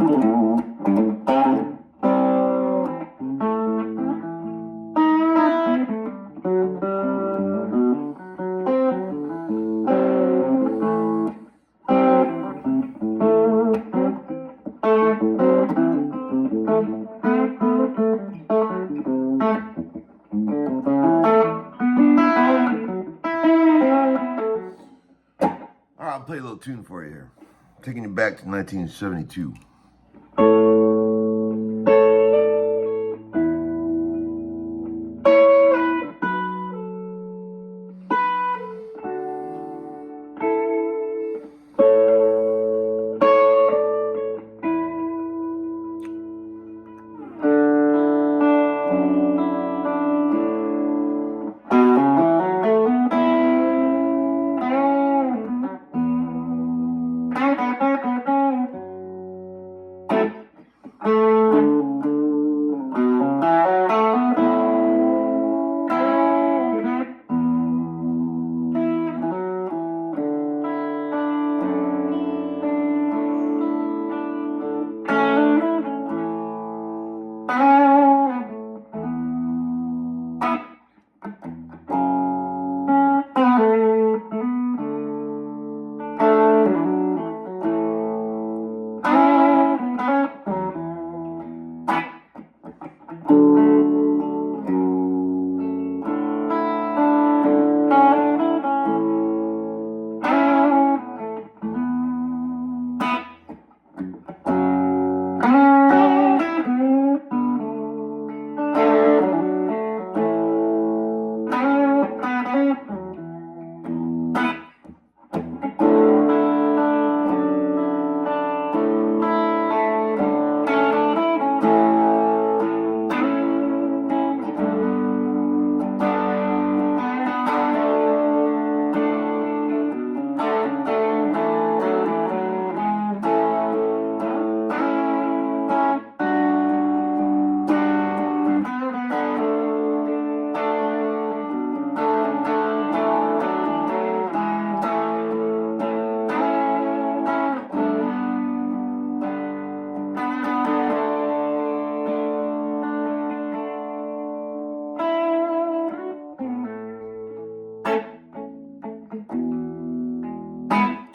I'll play a little tune for you here. Taking you back to 1972.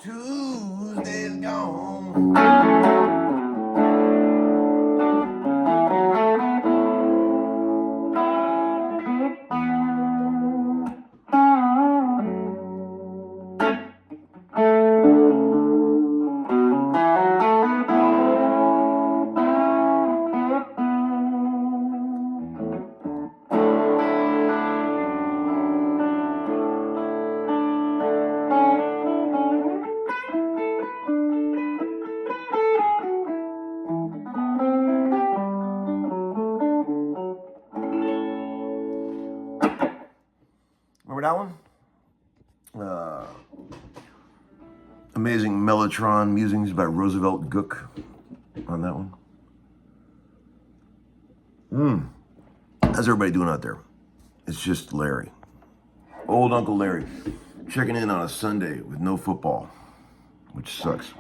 Tuesday's gone. Remember that one? Amazing Mellotron musings by Roosevelt Gook on that one. How's everybody doing out there? It's just Larry. Old Uncle Larry. Checking in on a Sunday with no football, which sucks.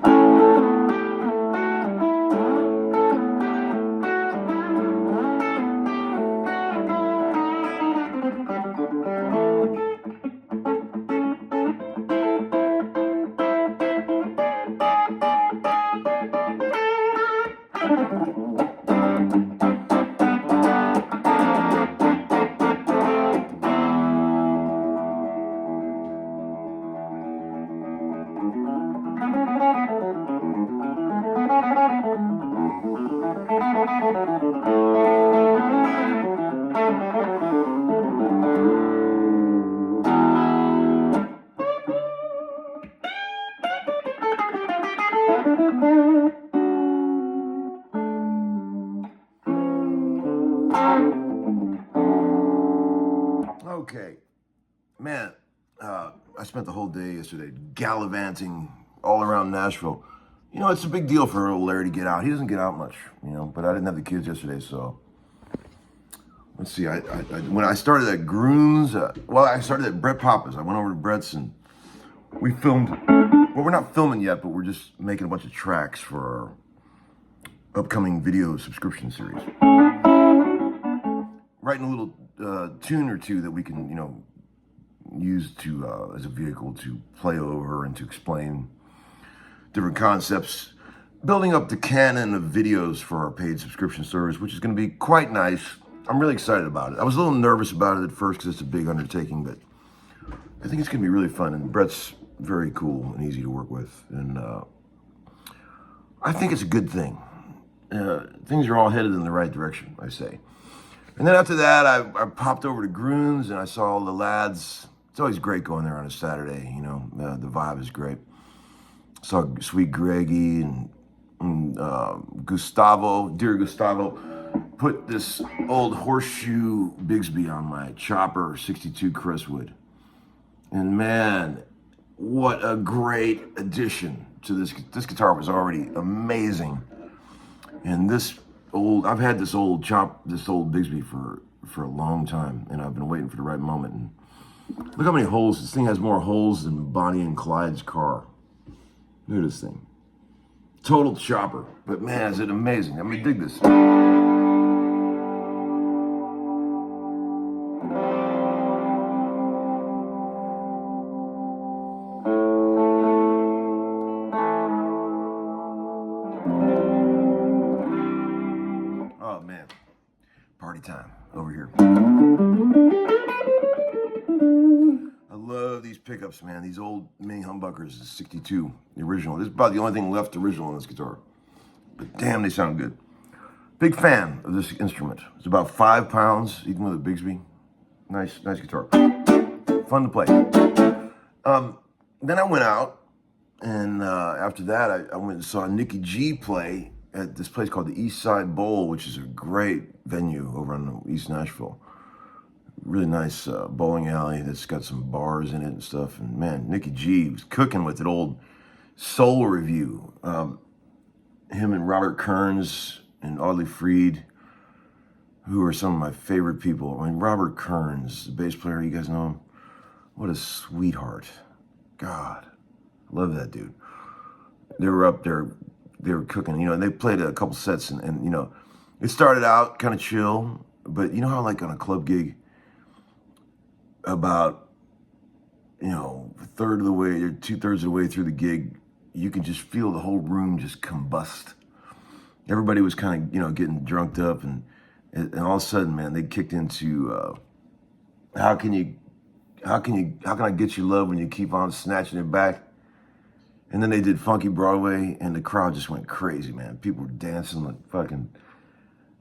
Okay, man, I spent the whole day yesterday gallivanting all around Nashville. You know, it's a big deal for old Larry to get out. He doesn't get out much, you know, but I didn't have the kids yesterday, so let's see. When I started at Groon's, I started at Brett Papa's. I went over to Brett's and we filmed. Well, we're not filming yet, but we're just making a bunch of tracks for upcoming video subscription series. Writing a little tune or two that we can, use to as a vehicle to play over and to explain different concepts, building up the canon of videos for our paid subscription service, which is going to be quite nice. I'm really excited about it. I was a little nervous about it at first because it's a big undertaking, but I think it's going to be really fun. And Brett's very cool and easy to work with, and I think it's a good thing. Things are all headed in the right direction, I say. And then after that, I popped over to Groons and I saw all the lads. It's always great going there on a Saturday, the vibe is great. Saw Sweet Greggy and Gustavo, dear Gustavo, put this old horseshoe Bigbsy on my chopper 62 Crestwood. And man, what a great addition to this. This guitar was already amazing. And I've had this old Bigbsy for a long time, and I've been waiting for the right moment. And look how many holes. This thing has more holes than Bonnie and Clyde's car. Look at this thing. Total chopper. But man, is it amazing. I mean, dig this. Oh man, party time over here. I love these pickups, man. These old mini humbuckers, the 62, the original. This is about the only thing left original on this guitar. But damn, they sound good. Big fan of this instrument. It's about 5 pounds, even with a Bigbsy. Nice guitar. Fun to play. Then I went out, and after that, I went and saw Nikki G play at this place called the East Side Bowl, which is a great venue over in East Nashville. Really nice bowling alley that's got some bars in it and stuff. And man, Nikki G was cooking with an old soul review. Him and Robert Kearns and Audley Freed, who are some of my favorite people. I mean, Robert Kearns, the bass player, you guys know him? What a sweetheart. God, love that dude. They were up there, they were cooking, and they played a couple sets, and it started out kind of chill, but you know how like on a club gig, about, a third of the way or 2/3 of the way through the gig, you can just feel the whole room just combust. Everybody was kind of, getting drunked up, and all of a sudden, man, they kicked into, how can I get you love when you keep on snatching it back? And then they did Funky Broadway, and the crowd just went crazy, man. People were dancing like fucking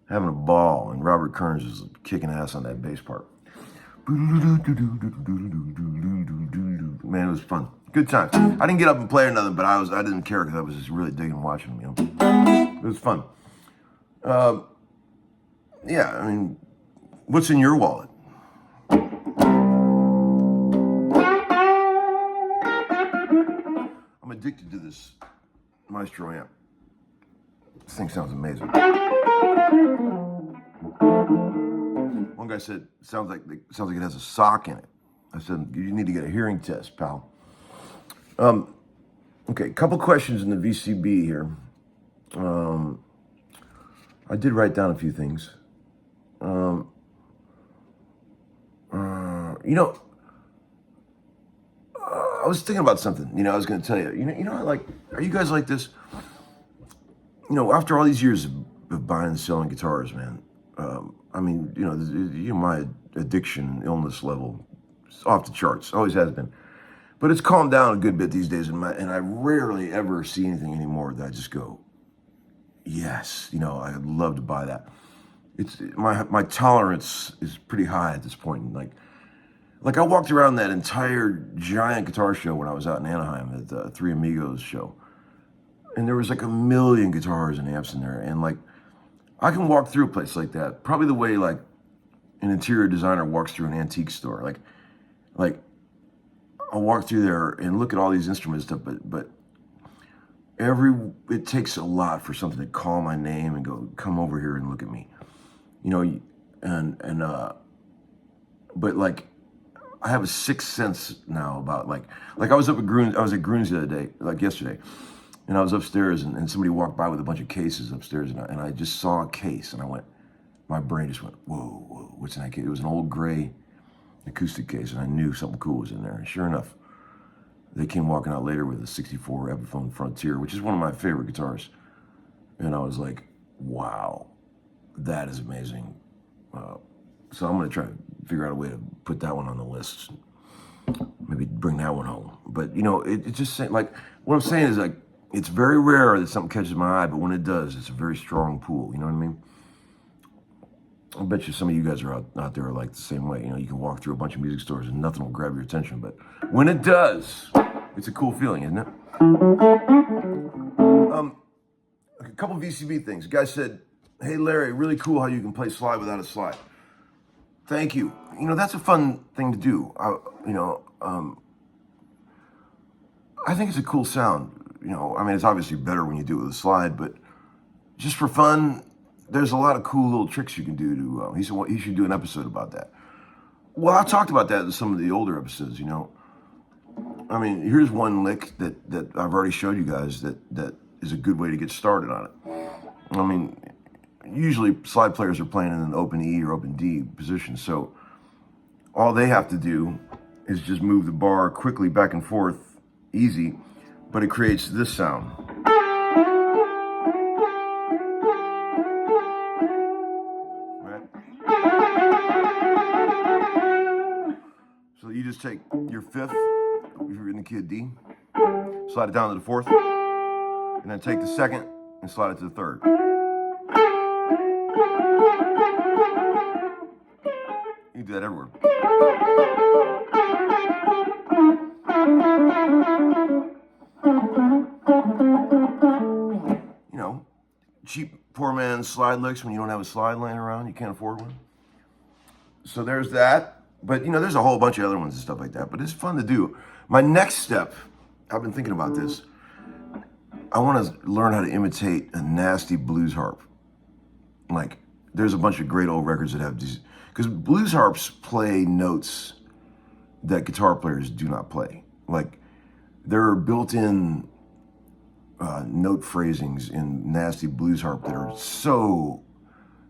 having a ball, and Robert Kearns was kicking ass on that bass part. Man, it was fun. Good time. I didn't get up and play or nothing, but I didn't care because I was just really digging watching them, It was fun. Yeah, I mean, what's in your wallet? I'm addicted to this Maestro amp. This thing sounds amazing. One guy said, sounds like it has a sock in it. I said, you need to get a hearing test, pal. Okay, couple questions in the VCB here. I did write down a few things. I was thinking about something, I was going to tell you. Are you guys like this? After all these years of buying and selling guitars, man, my addiction and illness level is off the charts, always has been. But it's calmed down a good bit these days, and I rarely ever see anything anymore that I just go, yes, I'd love to buy that. It's my tolerance is pretty high at this point. Like I walked around that entire giant guitar show when I was out in Anaheim at the Three Amigos show, and there was like 1 million guitars and amps in there, and like I can walk through a place like that probably the way like an interior designer walks through an antique store. Like I'll walk through there and look at all these instruments and stuff, but it takes a lot for something to call my name and go, come over here and look at me, but like I have a sixth sense now about like I was at Groons the other day, like yesterday, And I was upstairs, and somebody walked by with a bunch of cases upstairs, and I just saw a case, and my brain just went, whoa, what's in that case? It was an old gray acoustic case, and I knew something cool was in there. And sure enough, they came walking out later with a 64 Epiphone Frontier, which is one of my favorite guitars. And I was like, wow, that is amazing. So I'm going to try to figure out a way to put that one on the list. Maybe bring that one home. But, it just, like, what I'm saying is, like, it's very rare that something catches my eye, but when it does, it's a very strong pull. You know what I mean? I bet you some of you guys are out there are like the same way. You can walk through a bunch of music stores and nothing will grab your attention. But when it does, it's a cool feeling, isn't it? A couple VCB things. A guy said, hey, Larry, really cool how you can play slide without a slide. Thank you. That's a fun thing to do. I think it's a cool sound. It's obviously better when you do it with a slide, but just for fun, there's a lot of cool little tricks you can do to, he said he should do an episode about that. Well, I talked about that in some of the older episodes, Here's one lick that I've already showed you guys that is a good way to get started on it. Usually slide players are playing in an open E or open D position, so all they have to do is just move the bar quickly back and forth, easy, but it creates this sound. Right? So you just take your fifth, if you're in the key of D, slide it down to the fourth, and then take the second and slide it to the third. You can do that everywhere. Cheap poor man's slide licks when you don't have a slide laying around, you can't afford one. So there's that. But there's a whole bunch of other ones and stuff like that, but it's fun to do. My next step, I've been thinking about this. I want to learn how to imitate a nasty blues harp. Like, there's a bunch of great old records that have these, because blues harps play notes that guitar players do not play. Like, there are built-in note phrasings in nasty blues harp that are so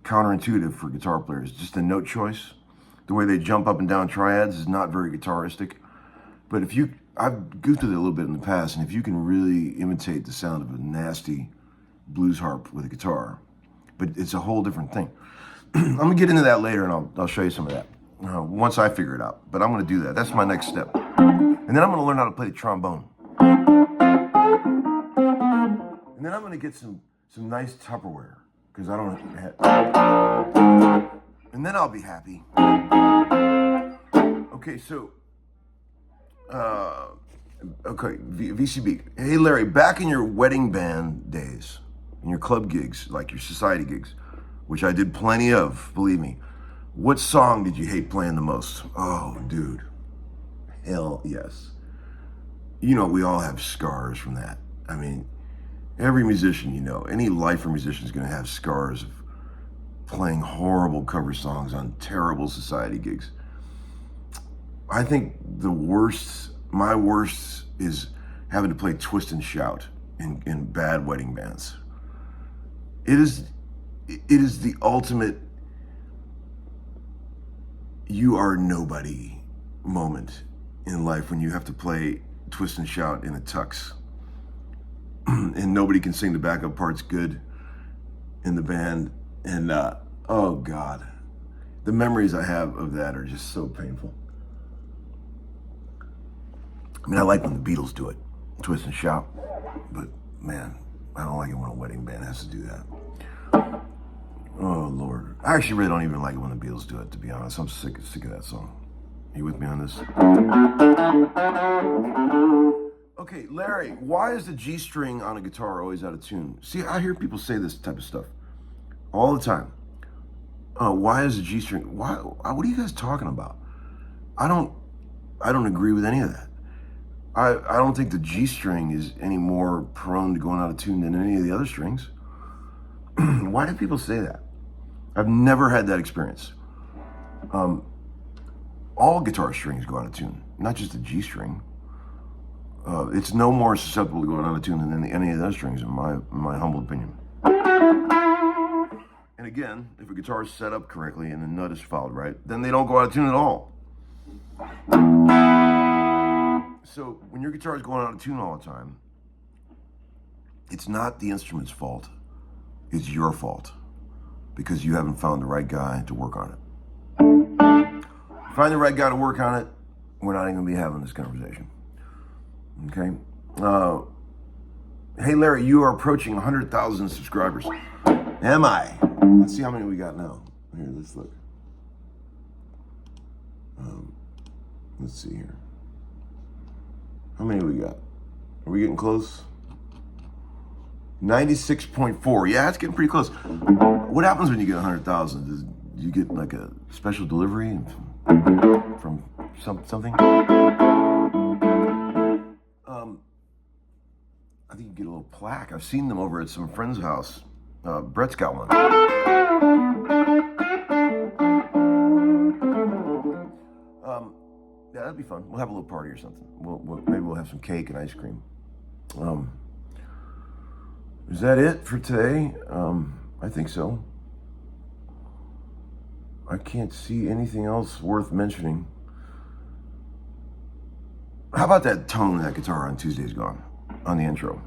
counterintuitive for guitar players. Just the note choice, the way they jump up and down triads is not very guitaristic. But I've goofed with it a little bit in the past, and if you can really imitate the sound of a nasty blues harp with a guitar, but it's a whole different thing. I'm gonna get into that later, and I'll show you some of that once I figure it out. But I'm gonna do that. That's my next step. And then I'm gonna learn how to play the trombone. And then I'm gonna get some nice Tupperware, because I don't have, and then I'll be happy. Okay, so, VCB. Hey, Larry, back in your wedding band days, in your club gigs, like your society gigs, which I did plenty of, believe me, what song did you hate playing the most? Oh, dude, hell yes. We all have scars from that. Every musician, any lifer musician is going to have scars of playing horrible cover songs on terrible society gigs. I think my worst is having to play Twist and Shout in bad wedding bands. It is the ultimate you are nobody moment in life when you have to play Twist and Shout in a tux. And nobody can sing the backup parts good in the band. And oh God, the memories I have of that are just so painful. I like when the Beatles do it, Twist and Shout, but man, I don't like it when a wedding band has to do that. Oh Lord, I actually really don't even like it when the Beatles do it, to be honest. I'm sick of that song. Are you with me on this? Okay, Larry, why is the G string on a guitar always out of tune? See, I hear people say this type of stuff all the time. Why is the G string? What are you guys talking about? I don't agree with any of that. I don't think the G string is any more prone to going out of tune than any of the other strings. Why do people say that? I've never had that experience. All guitar strings go out of tune, not just the G string. it's no more susceptible to going out of tune than any of those strings, in my humble opinion. And again, if a guitar is set up correctly and the nut is fouled right, then they don't go out of tune at all. So when your guitar is going out of tune all the time, it's not the instrument's fault. It's your fault, because you haven't found the right guy to work on it. Find the right guy to work on it, we're not even going to be having this conversation. Okay? Hey, Larry, you are approaching 100,000 subscribers. Am I? Let's see how many we got now. Here, let's look. Let's see here. How many we got? Are we getting close? 96.4. Yeah, it's getting pretty close. What happens when you get 100,000? Do you get like a special delivery from something? I think you get a little plaque. I've seen them over at some friend's house. Brett's got one. Yeah, that'd be fun. We'll have a little party or something. Maybe we'll have some cake and ice cream. Is that it for today? I think so. I can't see anything else worth mentioning. How about that tone of that guitar on Tuesday's Gone, on the intro?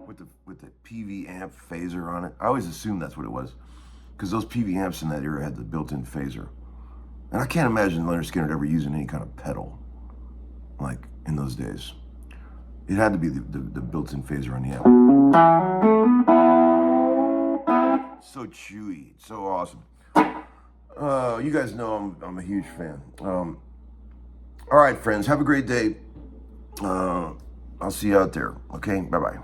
With the PV amp phaser on it. I always assumed that's what it was, because those PV amps in that era had the built-in phaser. And I can't imagine Leonard Skinner ever using any kind of pedal, like in those days. It had to be the built-in phaser on the amp. So chewy, so awesome. You guys know I'm a huge fan. All right, friends, have a great day. I'll see you out there. Okay, bye-bye.